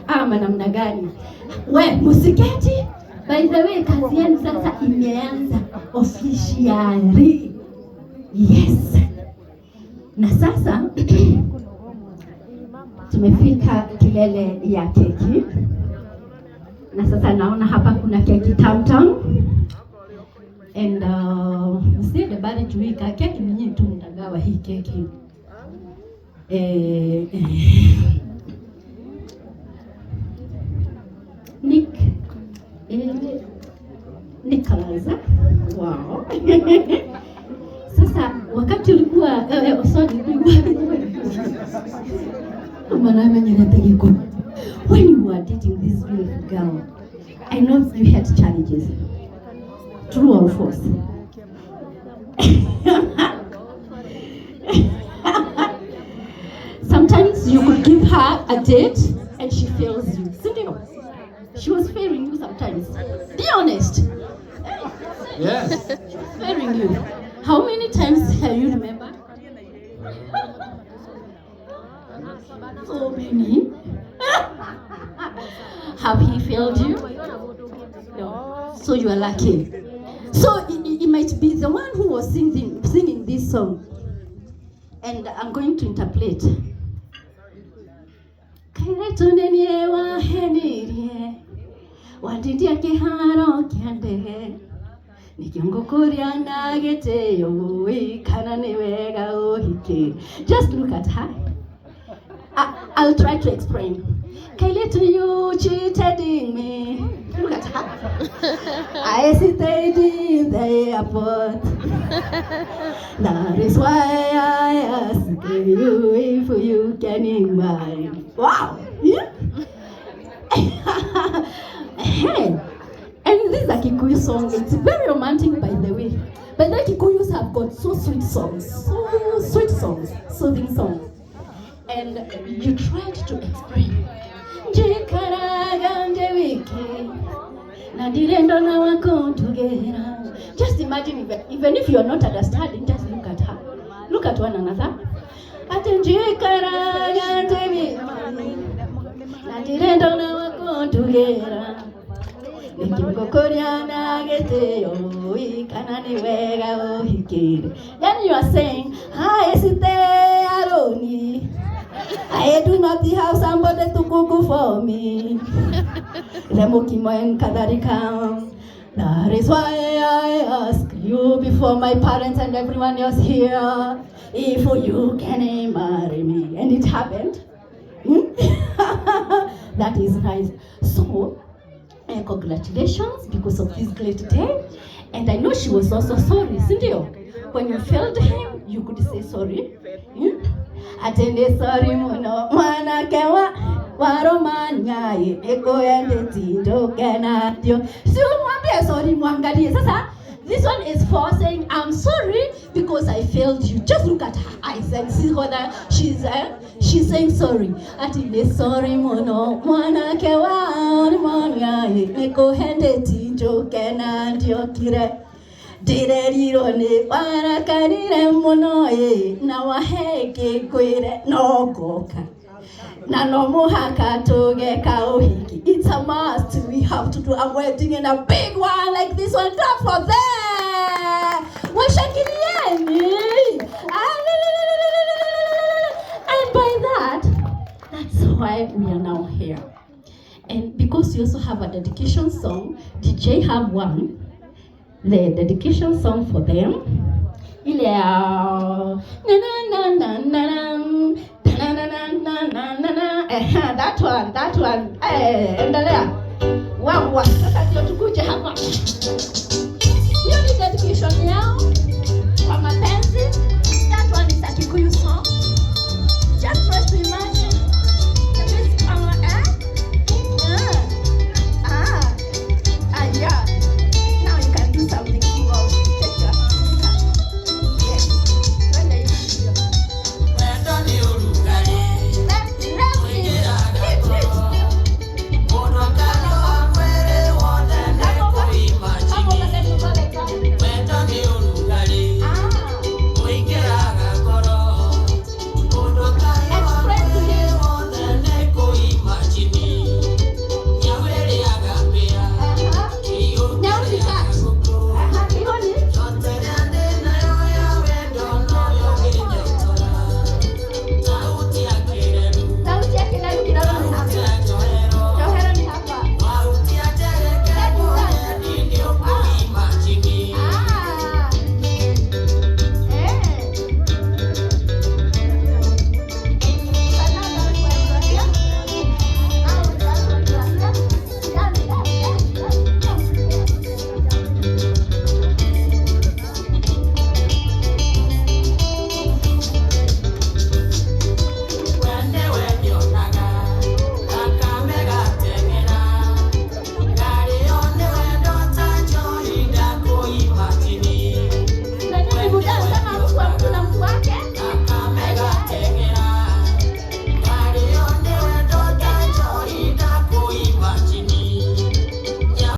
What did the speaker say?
ama namna gani? We musiketi. By the way, kazi yenu sasa imeanza officially. Yes. Na sasa tumefika kilele ya keki. Na sasa naona hapa kuna keki tam. And msije bali tuika keki nyinyi tu mtagawa hii keki. Nicholas. Wow. Sasa wakati ulikuwa when you were dating this beautiful girl, I know you had challenges. True or false? Sometimes you could give her a date and she fails you. She was failing you sometimes. Be honest. Yes. She was failing you. How many times can you remember? So many. Have he failed you? No. So you are lucky. So it might be the one who was singing this song. And I'm going to interpret. Wandidia kiharo kiande nikiongo kuria nagete yo ikana niwega ohike. Just look at her. I'll try to explain. Kailetu you cheated me. Look at her. I stayed in the airport. That is why I ask you if you can invite. Wow. Yeah? Hey. And this is a Kikuyu song. It's very romantic, by the way. But the Kikuyus have got so sweet songs, soothing songs. And you tried to explain. Just imagine, even if you are not understanding, just look at her. Look at one another. Then you are saying, I do not have somebody to cook for me. That is why I ask you before my parents and everyone else here, if you can marry me. And it happened. That is nice. So, congratulations because of this great day. And I know she was also sorry, Cindy. When you failed him, you could say sorry. Atende sorry muno mwana kewa waromanya eko ende tindo kenadio. Si umwambie sorry mwangalie. Sasa this one is for saying I'm sorry because I failed you. Just look at her eyes and see whether she's saying sorry. Atende sorry muno mwana kewa waromanya eko ende tindo kenadio kire. Direrone para kanire mono na waheke kwire no goka na no mohaka toge ka ohiki. It's a must. We have to do a wedding and a big one like this one. Clap for them. Washangilieni. And by that's why we are now here. And because we also have a dedication song, DJ have one. The dedication song for them. That one. Endelea. Wow, sasa ndio tukuje hapa.